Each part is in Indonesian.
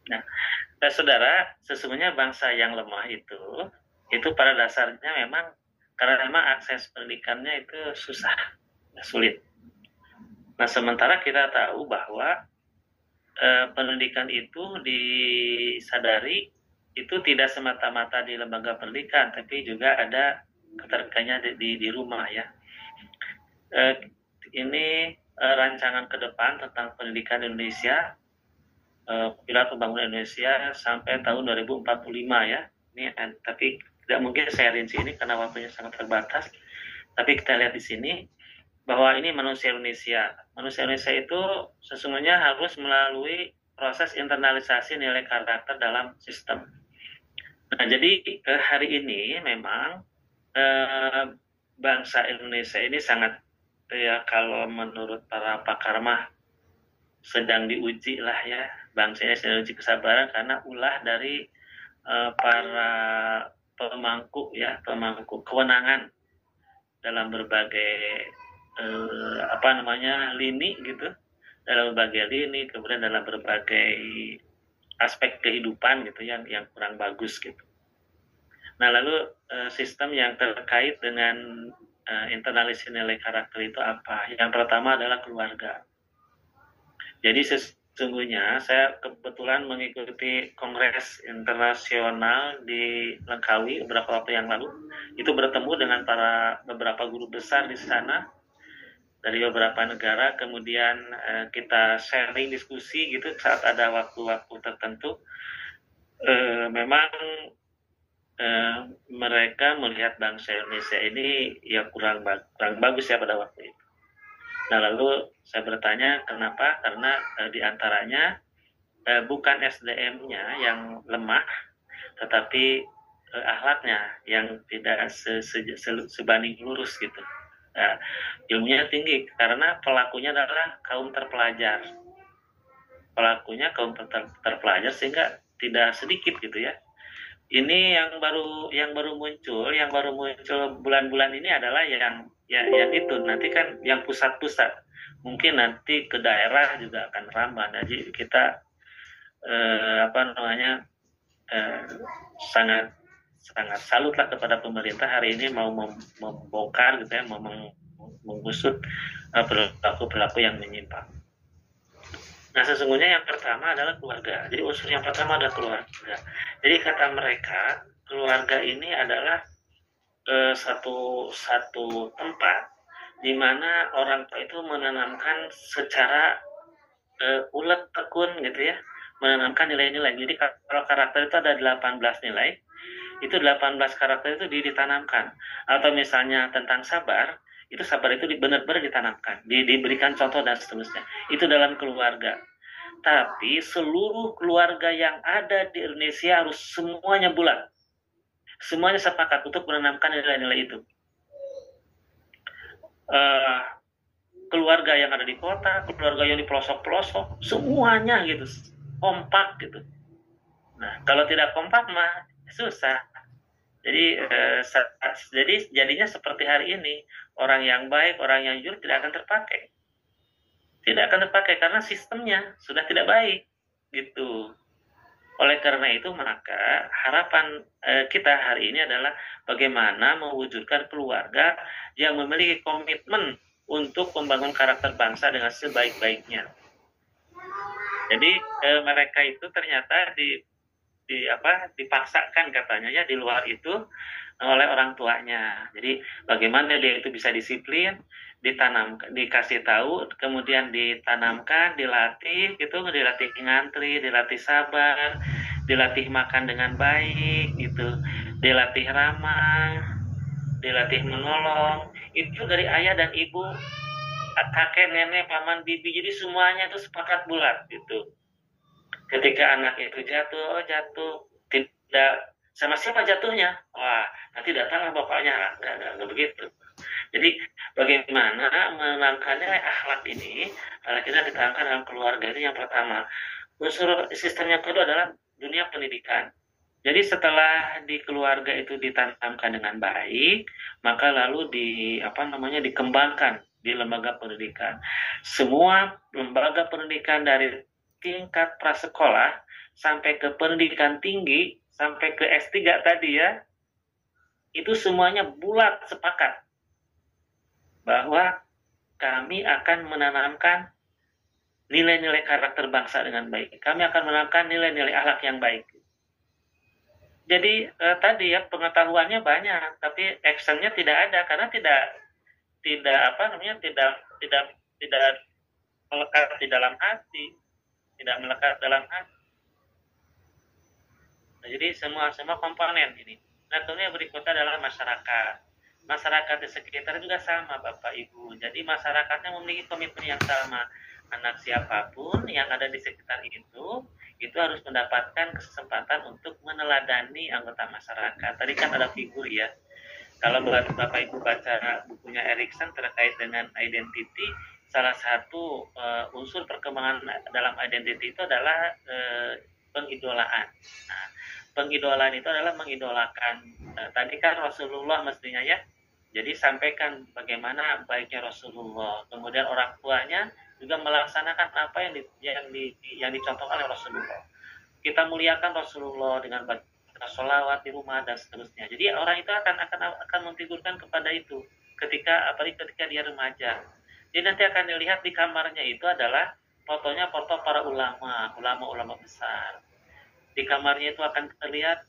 Nah, saudara, sesungguhnya bangsa yang lemah itu pada dasarnya memang karena memang akses pendidikannya itu susah, sulit. Nah, sementara kita tahu bahwa pendidikan itu disadari itu tidak semata-mata di lembaga pendidikan, tapi juga ada keterkaitannya di rumah ya. Ini rancangan ke depan tentang pendidikan Indonesia, pilar pembangunan Indonesia sampai tahun 2045 ya. Ini tapi tidak mungkin saya rinci ini karena waktunya sangat terbatas. Tapi kita lihat di sini bahwa ini manusia Indonesia. Manusia Indonesia itu sesungguhnya harus melalui proses internalisasi nilai karakter dalam sistem. Nah, jadi hari ini memang bangsa Indonesia ini sangat ya kalau menurut para pakar mah sedang diuji lah ya, bangsanya sedang diuji kesabaran karena ulah dari para pemangku kewenangan dalam berbagai lini gitu, dalam berbagai lini, kemudian dalam berbagai aspek kehidupan gitu yang kurang bagus gitu. Nah, lalu sistem yang terkait dengan internalisasi nilai karakter itu apa? Yang pertama adalah keluarga. Jadi sesungguhnya saya kebetulan mengikuti kongres internasional di Langkawi beberapa waktu yang lalu. Itu bertemu dengan beberapa guru besar di sana dari beberapa negara. Kemudian kita sharing diskusi gitu saat ada waktu-waktu tertentu. Memang mereka melihat bangsa Indonesia ini ya kurang bagus ya pada waktu itu. Nah, lalu saya bertanya kenapa? Karena diantaranya bukan SDM-nya yang lemah, tetapi akhlaknya yang tidak sebanding lurus gitu. Nah, ilmunya tinggi karena pelakunya adalah kaum terpelajar. Pelakunya kaum terpelajar sehingga tidak sedikit gitu ya. Ini yang baru muncul bulan-bulan ini adalah yang itu nanti kan yang pusat-pusat, mungkin nanti ke daerah juga akan ramah. Jadi kita sangat salut lah kepada pemerintah hari ini mau membongkar gitu ya, mau mengusut perilaku yang menyimpang. Nah, sesungguhnya yang pertama adalah keluarga. Jadi unsur yang pertama adalah keluarga. Jadi kata mereka, keluarga ini adalah satu tempat di mana orang tua itu menanamkan secara ulet tekun gitu ya, menanamkan nilai-nilai. Jadi kalau karakter itu ada 18 nilai, itu 18 karakter itu ditanamkan. Atau misalnya tentang sabar itu benar-benar ditanamkan, diberikan contoh dan seterusnya. Itu dalam keluarga. Tapi seluruh keluarga yang ada di Indonesia harus semuanya bulat. Semuanya sepakat untuk menanamkan nilai-nilai itu. Keluarga yang ada di kota, keluarga yang di pelosok-pelosok, semuanya gitu, kompak gitu. Nah, kalau tidak kompak mah susah. Jadi jadinya seperti hari ini, orang yang baik, orang yang jujur tidak akan terpakai. Tidak akan terpakai karena sistemnya sudah tidak baik gitu. Oleh karena itu maka harapan kita hari ini adalah bagaimana mewujudkan keluarga yang memiliki komitmen untuk membangun karakter bangsa dengan sebaik-baiknya. Jadi mereka itu ternyata dipaksakan katanya ya di luar itu oleh orang tuanya. Jadi bagaimana dia itu bisa disiplin, dikasih tahu, kemudian ditanamkan, dilatih gitu, dilatih ngantri, dilatih sabar, dilatih makan dengan baik gitu, dilatih ramah, dilatih menolong. Itu dari ayah dan ibu, kakek, nenek, paman, bibi, jadi semuanya itu sepakat bulat gitu. Ketika anak itu jatuh tidak sama siapa jatuhnya, wah nanti datanglah bapaknya, nggak begitu. Jadi bagaimana menanamkannya akhlak ini, kita ditanamkan dalam keluarga itu yang pertama. Unsur sistem yang kedua adalah dunia pendidikan. Jadi setelah di keluarga itu ditanamkan dengan baik, maka lalu dikembangkan di lembaga pendidikan. Semua lembaga pendidikan dari tingkat prasekolah sampai ke pendidikan tinggi, sampai ke S3 tadi ya, itu semuanya bulat sepakat bahwa kami akan menanamkan nilai-nilai karakter bangsa dengan baik. Kami akan menanamkan nilai-nilai akhlak yang baik. Jadi tadi ya pengetahuannya banyak, tapi actionnya tidak ada karena tidak tidak melekat di dalam hati, tidak melekat dalam hati. Nah, jadi semua komponen ini. Nah, kemudian berikutnya adalah masyarakat. Masyarakat di sekitar juga sama, Bapak Ibu. Jadi masyarakatnya memiliki komitmen yang sama. Anak siapapun yang ada di sekitar itu harus mendapatkan kesempatan untuk meneladani anggota masyarakat. Tadi kan ada figur ya. Kalau Bapak Ibu baca bukunya Erikson terkait dengan identity, salah satu unsur perkembangan dalam identity itu adalah pengidolaan. Nah, pengidolaan itu adalah mengidolakan. Tadi kan Rasulullah mestinya ya. Jadi sampaikan bagaimana baiknya Rasulullah. Kemudian orang tuanya juga melaksanakan apa yang dicontohkan oleh Rasulullah. Kita muliakan Rasulullah dengan sholawat di rumah dan seterusnya. Jadi orang itu akan memfigurkan kepada itu apalagi ketika dia remaja. Jadi nanti akan dilihat di kamarnya itu adalah fotonya foto para ulama besar. Di kamarnya itu akan terlihat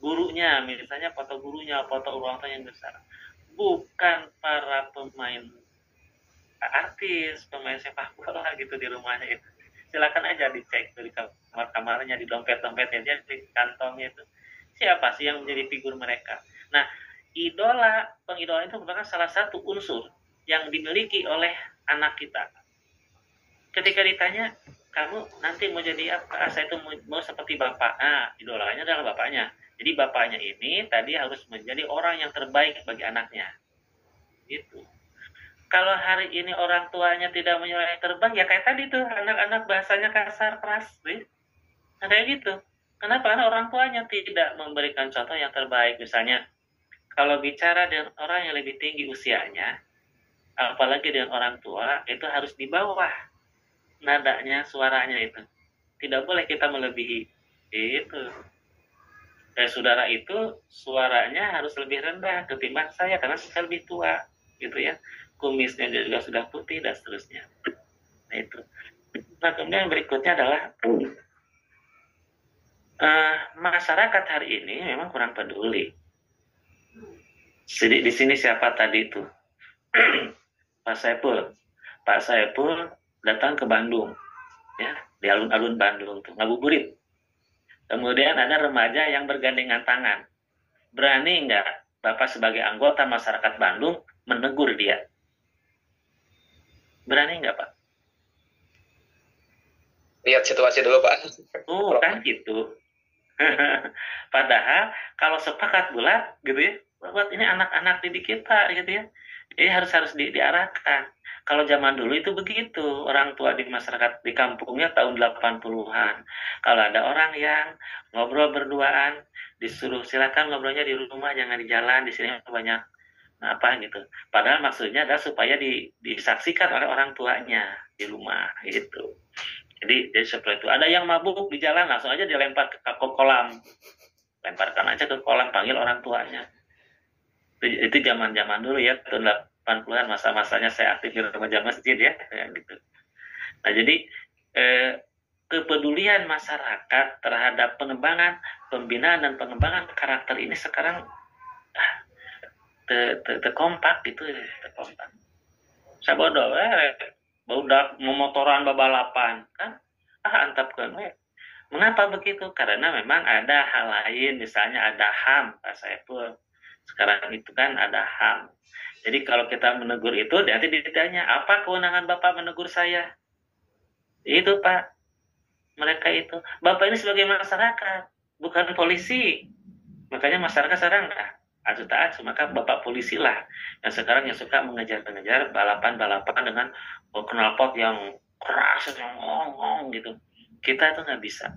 gurunya, misalnya foto gurunya, foto orang tua yang besar. Bukan para pemain artis, pemain sepak bola gitu di rumahnya itu. Silakan aja dicek di kamar-kamarnya, di dompet-dompetnya, di kantongnya itu. Siapa sih yang menjadi figur mereka? Nah, pengidola itu merupakan salah satu unsur yang dimiliki oleh anak kita. Ketika ditanya, kamu nanti mau jadi apa? Saya itu mau seperti bapak. Nah, idolanya adalah bapaknya. Jadi bapaknya ini tadi harus menjadi orang yang terbaik bagi anaknya. Gitu. Kalau hari ini orang tuanya tidak menyuruh terbaik, ya kayak tadi tuh, anak-anak bahasanya kasar, keras. Nah, kayak gitu. Kenapa? Karena orang tuanya tidak memberikan contoh yang terbaik. Misalnya, kalau bicara dengan orang yang lebih tinggi usianya, apalagi dengan orang tua, itu harus di bawah nadanya, suaranya itu. Tidak boleh kita melebihi itu. Saudara itu suaranya harus lebih rendah ketimbang saya karena saya lebih tua, gitu ya. Kumisnya juga sudah putih dan seterusnya. Nah itu. Nah kemudian berikutnya adalah masyarakat hari ini memang kurang peduli. Di sini siapa tadi itu? Pak Saipul datang ke Bandung, ya di alun-alun Bandung tuh ngabuburit. Kemudian ada remaja yang bergandengan tangan. Berani nggak Bapak sebagai anggota masyarakat Bandung menegur dia? Berani nggak Pak? Lihat situasi dulu Pak. Kan gitu. Padahal kalau sepakat bulat gitu ya, buat ini anak-anak didik kita gitu ya. Jadi harus diarahkan. Kalau zaman dulu itu begitu, orang tua di masyarakat di kampungnya tahun 80-an. Kalau ada orang yang ngobrol berduaan, disuruh silakan ngobrolnya di rumah, jangan di jalan, di sini banyak apa gitu. Padahal maksudnya adalah supaya disaksikan oleh orang tuanya di rumah gitu. Jadi seperti itu. Ada yang mabuk di jalan langsung aja dilempar ke kolam. Lemparkan aja ke kolam, panggil orang tuanya. Itu zaman-zaman dulu ya, tahun 80-an masa-masanya saya aktif di remaja masjid ya gitu. Nah, jadi kepedulian masyarakat terhadap pengembangan, pembinaan dan pengembangan karakter ini sekarang terkompak gitu, terkompak. Saya bodoh, udah memotoran babalapan kan, antapkan. Mengapa begitu? Karena memang ada hal lain, misalnya ada HAM, Pak Saiful. Sekarang itu kan ada HAM. Jadi kalau kita menegur itu, nanti ditanya, apa kewenangan Bapak menegur saya? Itu Pak, mereka itu. Bapak ini sebagai masyarakat, bukan polisi. Makanya masyarakat sekarang acuh tak acuh, maka Bapak polisi lah yang sekarang yang suka mengejar-ngejar balapan-balapan dengan knalpot yang keras, yang ngong-ngong gitu. Kita itu nggak bisa.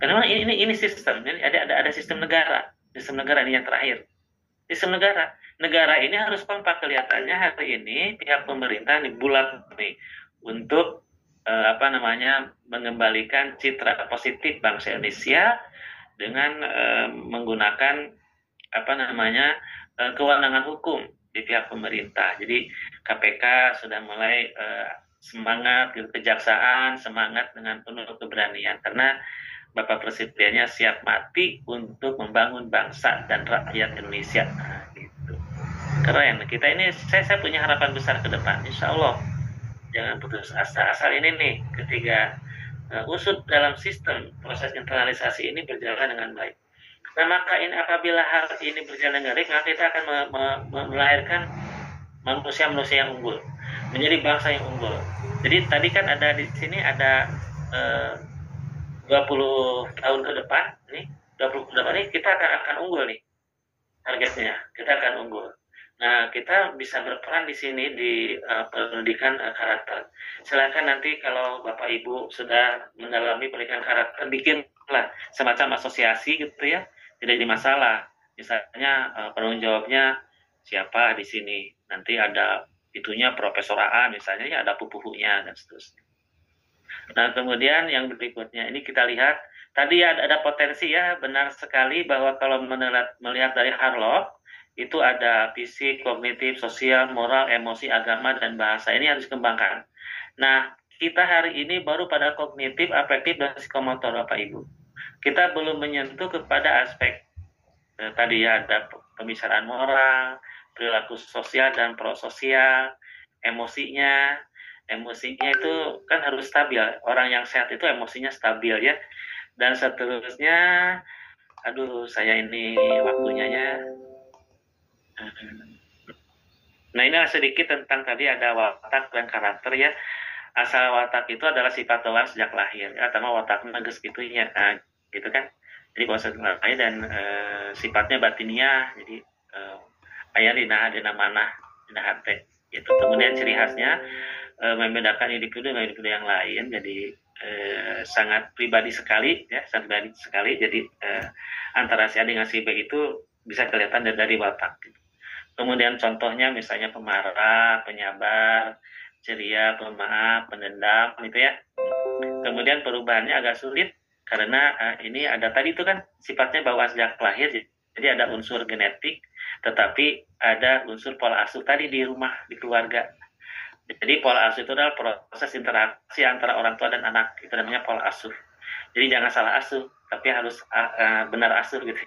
Karena ini sistem, ini ada sistem negara. Sistem negara ini yang terakhir. Sistem negara ini harus kompak. Kelihatannya hari ini pihak pemerintah nih bulat nih untuk apa namanya, mengembalikan citra positif bangsa Indonesia dengan menggunakan apa namanya, kewenangan hukum di pihak pemerintah. Jadi KPK sudah mulai semangat, gitu, kejaksaan semangat dengan penuh keberanian karena Bapak Presidennya siap mati untuk membangun bangsa dan rakyat Indonesia. Nah, gitu. Keren. Kita ini saya punya harapan besar ke depan. Insya Allah jangan putus asa. Asal ini nih ketiga usut dalam sistem proses internalisasi ini berjalan dengan baik. Nah maka ini apabila hal ini berjalan dengan baik, maka kita akan melahirkan manusia-manusia yang unggul, menjadi bangsa yang unggul. Jadi tadi kan ada di sini ada 20 tahun ke depan nih, 20 ke depan nih kita akan unggul nih targetnya, kita akan unggul. Nah, kita bisa berperan di sini di pendidikan karakter. Silakan nanti kalau Bapak Ibu sudah mendalami pendidikan karakter, bikinlah semacam asosiasi gitu ya, tidak jadi masalah. Misalnya penanggung jawabnya siapa di sini, nanti ada itunya Profesor AA misalnya, ya ada pupuhunya dan seterusnya. Nah, kemudian yang berikutnya ini kita lihat tadi ada potensi ya, benar sekali bahwa kalau melihat dari Harlow itu ada fisik, kognitif, sosial, moral, emosi, agama, dan bahasa. Ini harus dikembangkan. Nah, kita hari ini baru pada kognitif, afektif, dan psikomotor, Bapak Ibu. Kita belum menyentuh kepada aspek tadi ya, ada pembicaraan moral, perilaku sosial dan prososial, emosinya. Emosinya itu kan harus stabil. Orang yang sehat itu emosinya stabil ya. Dan seterusnya, aduh saya ini waktunya ya. Nah ini sedikit tentang tadi ada watak dan karakter ya. Asal watak itu adalah sifat bawaan sejak lahir ya, atau wataknya geus gitu ya. Nah, gitu kan. Jadi bawaan sejak lahir dan sifatnya batiniah. Jadi aya dina manah, dina hate gitu. Kemudian ciri khasnya membedakan individu dengan individu yang lain. Jadi sangat pribadi sekali ya, sangat pribadi sekali. Jadi antara si A dengan si B itu bisa kelihatan dari watak gitu. Kemudian contohnya misalnya pemarah, penyabar, ceria, pemaaf, pendendam gitu ya. Kemudian perubahannya agak sulit karena ini ada tadi itu kan sifatnya bawaan sejak lahir, jadi ada unsur genetik, tetapi ada unsur pola asuh tadi di rumah, di keluarga. Jadi pola asuh itu adalah proses interaksi antara orang tua dan anak, itu namanya pola asuh. Jadi jangan salah asuh, tapi harus benar asuh gitu.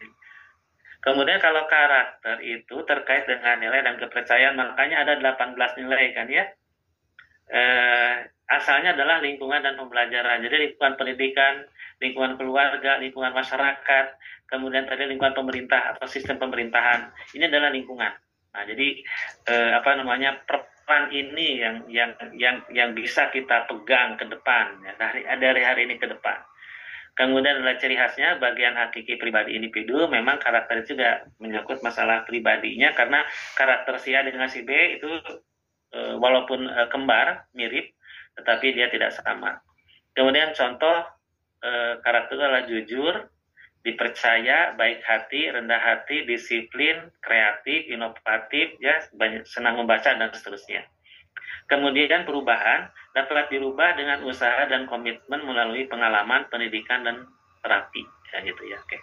Kemudian kalau karakter itu terkait dengan nilai dan kepercayaan, makanya ada 18 nilai kan ya. Asalnya adalah lingkungan dan pembelajaran. Jadi lingkungan pendidikan, lingkungan keluarga, lingkungan masyarakat, kemudian tadi lingkungan pemerintah atau sistem pemerintahan. Ini adalah lingkungan. Nah, jadi peran ini yang bisa kita pegang ke depan ya, dari hari ini ke depan. Kemudian adalah ciri khasnya bagian hakiki pribadi individu, memang karakter itu juga menyangkut masalah pribadinya karena karakter si A dengan si B itu walaupun kembar, mirip, tetapi dia tidak sama. Kemudian contoh karakter adalah jujur, dipercaya, baik hati, rendah hati, disiplin, kreatif, inovatif, ya, senang membaca dan seterusnya. Kemudian perubahan dapat dirubah dengan usaha dan komitmen melalui pengalaman, pendidikan, dan terapi. Ya gitu ya, oke.